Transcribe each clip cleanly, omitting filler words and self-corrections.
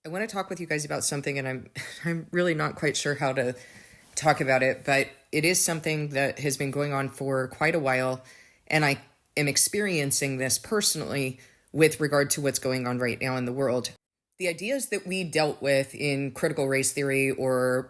I want to talk with you guys about something, and I'm really not quite sure how to talk about it, but it is something that has been going on for quite a while, and I am experiencing this personally with regard to what's going on right now in the world. The ideas that we dealt with in critical race theory or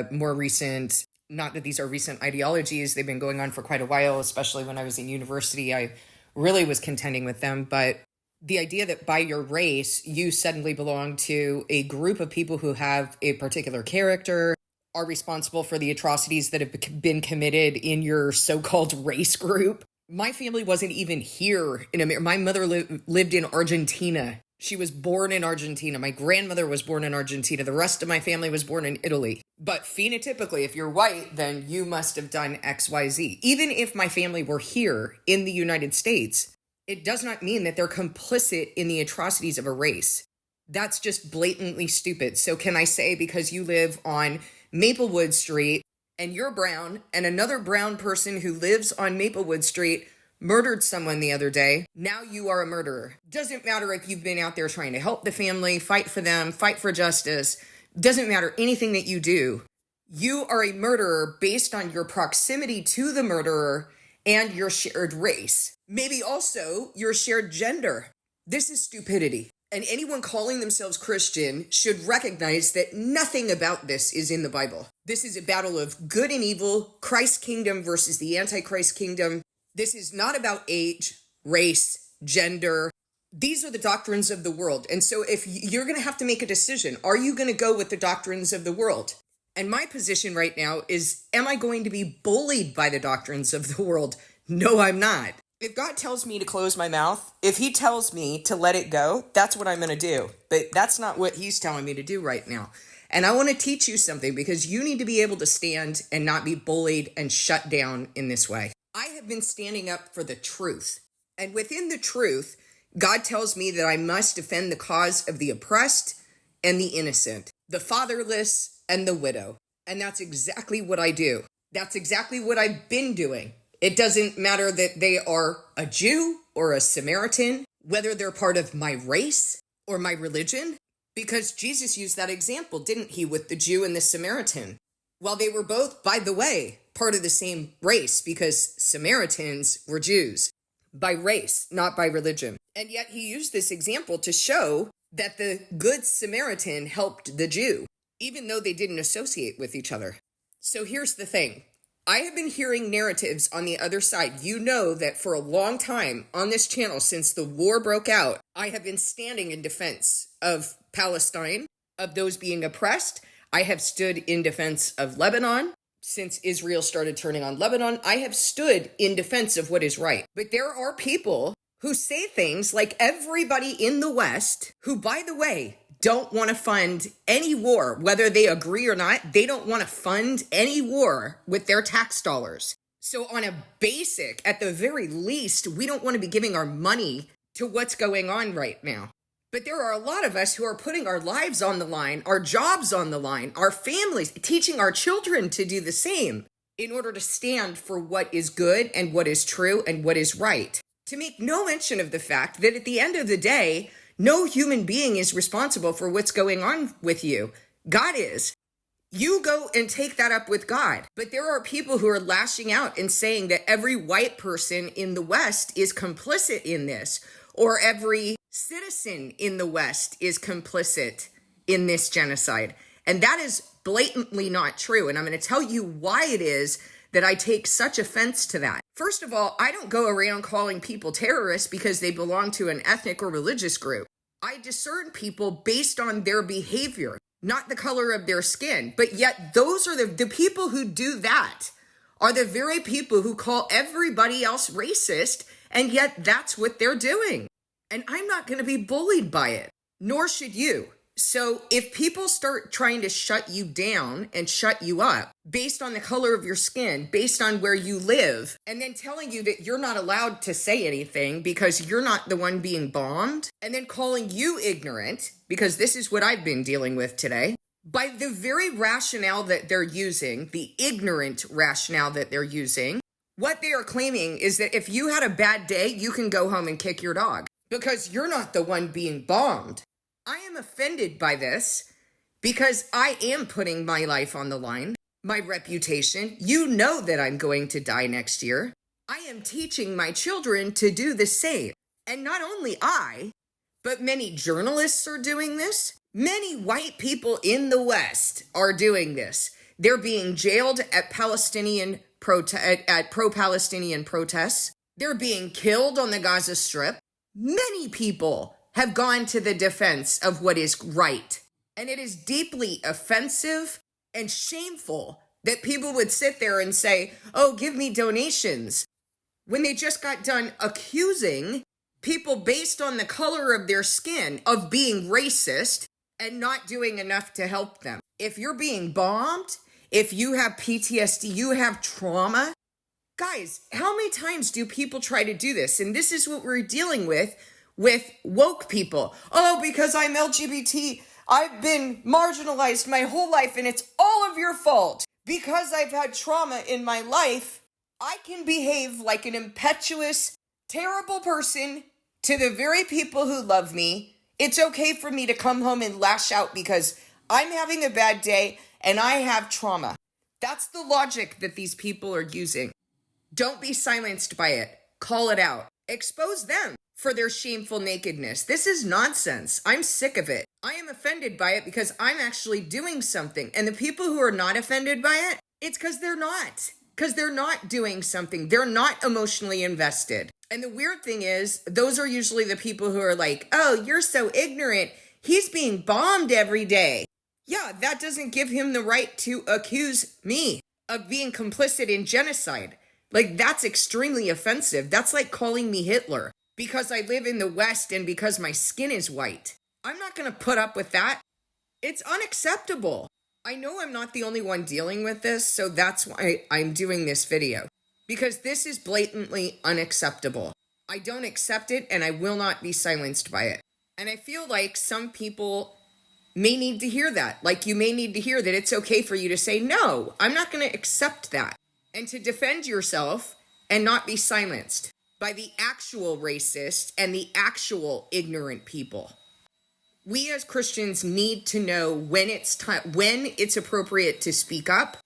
more recent, not that these are recent ideologies, they've been going on for quite a while, especially when I was in university, I really was contending with them, but the idea that by your race, you suddenly belong to a group of people who have a particular character, are responsible for the atrocities that have been committed in your so-called race group. My family wasn't even here in America. My mother lived in Argentina. She was born in Argentina. My grandmother was born in Argentina. The rest of my family was born in Italy. But phenotypically, if you're white, then you must have done X, Y, Z. Even if my family were here in the United States, it does not mean that they're complicit in the atrocities of a race. That's just blatantly stupid. So can I say because you live on Maplewood Street and you're brown and another brown person who lives on Maplewood Street murdered someone the other day, now you are a murderer? Doesn't matter if you've been out there trying to help the family, fight for them, fight for justice. Doesn't matter anything that you do. You are a murderer based on your proximity to the murderer and your shared race. Maybe also your shared gender. This is stupidity. And anyone calling themselves Christian should recognize that nothing about this is in the Bible. This is a battle of good and evil, Christ's kingdom versus the Antichrist kingdom. This is not about age, race, gender. These are the doctrines of the world. And so if you're going to have to make a decision, are you going to go with the doctrines of the world? And my position right now is, am I going to be bullied by the doctrines of the world? No, I'm not. If God tells me to close my mouth, if he tells me to let it go, that's what I'm going to do. But that's not what he's telling me to do right now. And I want to teach you something because you need to be able to stand and not be bullied and shut down in this way. I have been standing up for the truth. And within the truth, God tells me that I must defend the cause of the oppressed and the innocent, the fatherless and the widow. And that's exactly what I do. That's exactly what I've been doing. It doesn't matter that they are a Jew or a Samaritan, whether they're part of my race or my religion, because Jesus used that example, didn't he, with the Jew and the Samaritan? Well, they were both, by the way, part of the same race because Samaritans were Jews by race, not by religion. And yet he used this example to show that the good Samaritan helped the Jew, even though they didn't associate with each other. So here's the thing. I have been hearing narratives on the other side. You know that for a long time on this channel, since the war broke out, I have been standing in defense of Palestine, of those being oppressed. I have stood in defense of Lebanon. Since Israel started turning on Lebanon, I have stood in defense of what is right. But there are people who say things like everybody in the West, who, by the way, don't want to fund any war, whether they agree or not. They don't want to fund any war with their tax dollars. So on a basic, at the very least, we don't want to be giving our money to what's going on right now. But there are a lot of us who are putting our lives on the line, our jobs on the line, our families, teaching our children to do the same in order to stand for what is good and what is true and what is right. To make no mention of the fact that at the end of the day, no human being is responsible for what's going on with you. God is. You go and take that up with God. But there are people who are lashing out and saying that every white person in the West is complicit in this, or every citizen in the West is complicit in this genocide. And that is blatantly not true. And I'm going to tell you why it is that I take such offense to that. First of all, I don't go around calling people terrorists because they belong to an ethnic or religious group. I discern people based on their behavior, not the color of their skin. But yet those are the people who do that are the very people who call everybody else racist, and yet that's what they're doing. And I'm not going to be bullied by it, nor should you. So if people start trying to shut you down and shut you up based on the color of your skin, based on where you live, and then telling you that you're not allowed to say anything because you're not the one being bombed, and then calling you ignorant, because this is what I've been dealing with today, by the very rationale that they're using, the ignorant rationale that they're using, what they are claiming is that if you had a bad day, you can go home and kick your dog because you're not the one being bombed. I am offended by this because I am putting my life on the line, my reputation. You know that I'm going to die next year. I am teaching my children to do the same. And not only I, but many journalists are doing this. Many white people in the West are doing this. They're being jailed at pro-Palestinian protests. They're being killed on the Gaza Strip. Many people have gone to the defense of what is right. And it is deeply offensive and shameful that people would sit there and say, oh, give me donations, when they just got done accusing people based on the color of their skin of being racist and not doing enough to help them. If you're being bombed, if you have PTSD, you have trauma, guys, how many times do people try to do this? And this is what we're dealing with woke people. Oh, because I'm LGBT, I've been marginalized my whole life and it's all of your fault. Because I've had trauma in my life, I can behave like an impetuous, terrible person to the very people who love me. It's okay for me to come home and lash out because I'm having a bad day and I have trauma. That's the logic that these people are using. Don't be silenced by it. Call it out. Expose them for their shameful nakedness. This is nonsense. I'm sick of it. I am offended by it because I'm actually doing something. And the people who are not offended by it, it's because they're not. Because they're not doing something. They're not emotionally invested. And the weird thing is, those are usually the people who are like, oh, you're so ignorant. He's being bombed every day. Yeah, that doesn't give him the right to accuse me of being complicit in genocide. Like, that's extremely offensive. That's like calling me Hitler because I live in the West and because my skin is white. I'm not going to put up with that. It's unacceptable. I know I'm not the only one dealing with this, so that's why I'm doing this video. Because this is blatantly unacceptable. I don't accept it and I will not be silenced by it. And I feel like some people may need to hear that. Like, you may need to hear that it's okay for you to say, no, I'm not going to accept that. And to defend yourself and not be silenced by the actual racist and the actual ignorant people. We as Christians need to know when it's time, when it's appropriate to speak up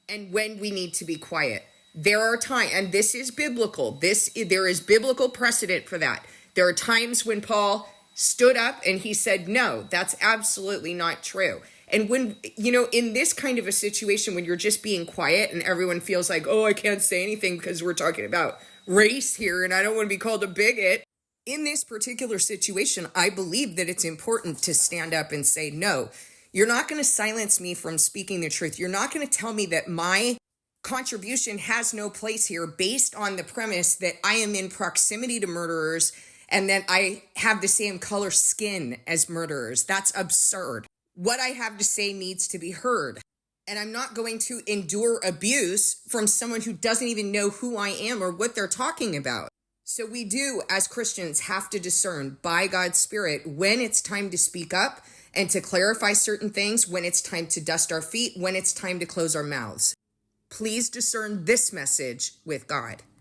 and when we need to be quiet. There are times, and this is biblical. There is biblical precedent for that. There are times when Paul stood up and he said, no, that's absolutely not true. And when, in this kind of a situation, when you're just being quiet and everyone feels like, oh, I can't say anything because we're talking about race here and I don't want to be called a bigot. In this particular situation, I believe that it's important to stand up and say, no, you're not going to silence me from speaking the truth. You're not going to tell me that my contribution has no place here based on the premise that I am in proximity to murderers and that I have the same color skin as murderers. That's absurd. What I have to say needs to be heard. And I'm not going to endure abuse from someone who doesn't even know who I am or what they're talking about. So we do, as Christians, have to discern by God's Spirit when it's time to speak up and to clarify certain things, when it's time to dust our feet, when it's time to close our mouths. Please discern this message with God.